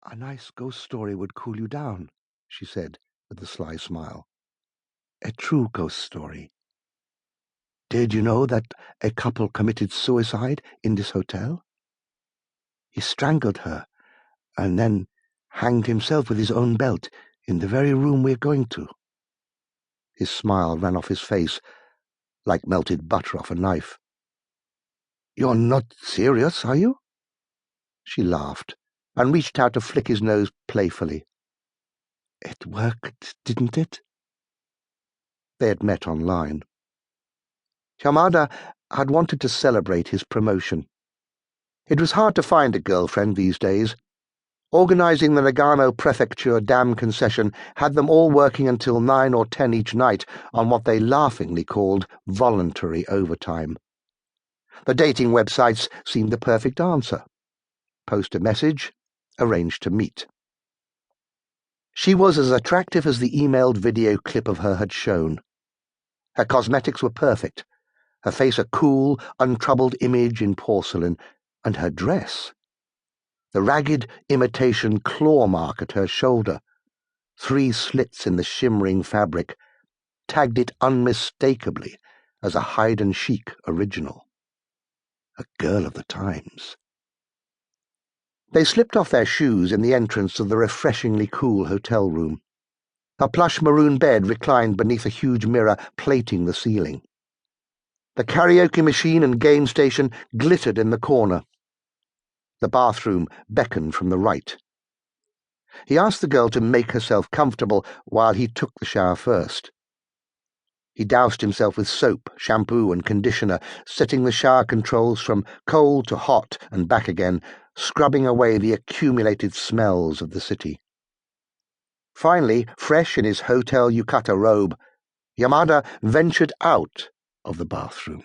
"A nice ghost story would cool you down," she said with a sly smile. "A true ghost story. Did you know that a couple committed suicide in this hotel? He strangled her and then hanged himself with his own belt in the very room we're going to." His smile ran off his face like melted butter off a knife. "You're not serious, are you?" She laughed and reached out to flick his nose playfully. "It worked, didn't it?" They had met online. Yamada had wanted to celebrate his promotion. It was hard to find a girlfriend these days. Organizing the Nagano Prefecture dam concession had them all working until 9 or 10 each night on what they laughingly called voluntary overtime. The dating websites seemed the perfect answer. Post a message, arrange to meet. She was as attractive as the emailed video clip of her had shown. Her cosmetics were perfect, her face a cool, untroubled image in porcelain, and her dress. The ragged imitation claw mark at her shoulder, 3 slits in the shimmering fabric, tagged it unmistakably as a Hide and Chic original. A girl of the times. They slipped off their shoes in the entrance of the refreshingly cool hotel room. A plush maroon bed reclined beneath a huge mirror plating the ceiling. The karaoke machine and game station glittered in the corner. The bathroom beckoned from the right. He asked the girl to make herself comfortable while he took the shower first. He doused himself with soap, shampoo, and conditioner, setting the shower controls from cold to hot and back again, scrubbing away the accumulated smells of the city. Finally, fresh in his hotel yukata robe, Yamada ventured out of the bathroom.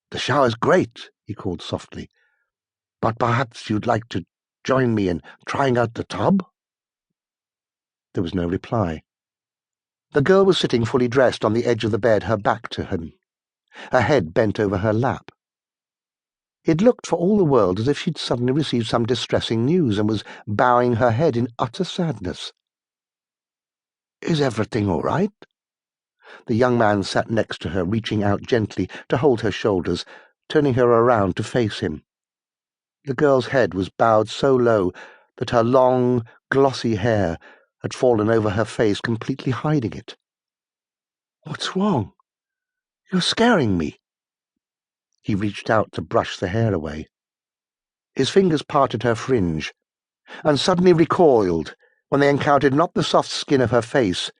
"The shower's great," he called softly, "but perhaps you'd like to join me in trying out the tub?" There was no reply. The girl was sitting fully dressed on the edge of the bed, her back to him, her head bent over her lap. It looked for all the world as if she'd suddenly received some distressing news and was bowing her head in utter sadness. "Is everything all right?" The young man sat next to her, reaching out gently to hold her shoulders, turning her around to face him. The girl's head was bowed so low that her long, glossy hair had fallen over her face, completely hiding it. "What's wrong? You're scaring me." He reached out to brush the hair away. His fingers parted her fringe, and suddenly recoiled when they encountered not the soft skin of her face,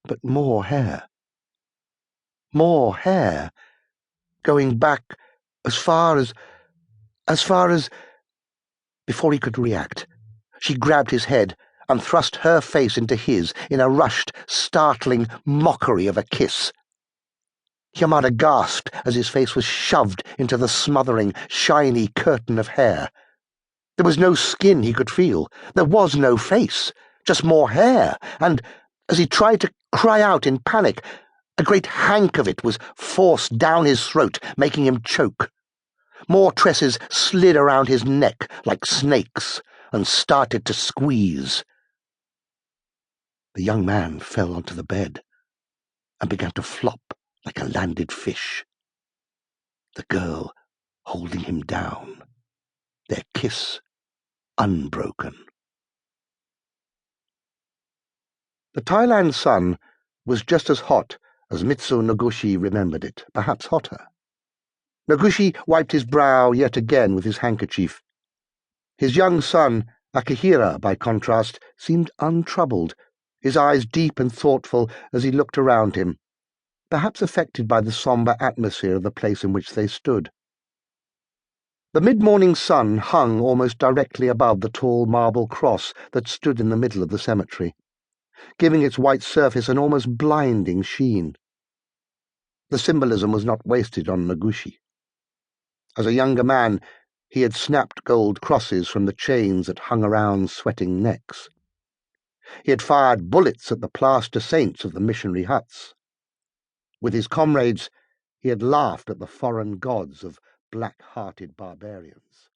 but more hair. More hair, going back as far as... Before he could react, she grabbed his head and thrust her face into his in a rushed, startling mockery of a kiss. Yamada gasped as his face was shoved into the smothering, shiny curtain of hair. There was no skin he could feel. There was no face, just more hair, and, as he tried to cry out in panic, a great hank of it was forced down his throat, making him choke. More tresses slid around his neck like snakes and started to squeeze. The young man fell onto the bed and began to flop like a landed fish. The girl holding him down, their kiss unbroken. The Thailand sun was just as hot as Mitsu Noguchi remembered it, perhaps hotter. Noguchi wiped his brow yet again with his handkerchief. His young son, Akihira, by contrast, seemed untroubled, his eyes deep and thoughtful as he looked around him, perhaps affected by the sombre atmosphere of the place in which they stood. The mid-morning sun hung almost directly above the tall marble cross that stood in the middle of the cemetery, giving its white surface an almost blinding sheen. The symbolism was not wasted on Noguchi. As a younger man, he had snapped gold crosses from the chains that hung around sweating necks. He had fired bullets at the plaster saints of the missionary huts. With his comrades, he had laughed at the foreign gods of black-hearted barbarians.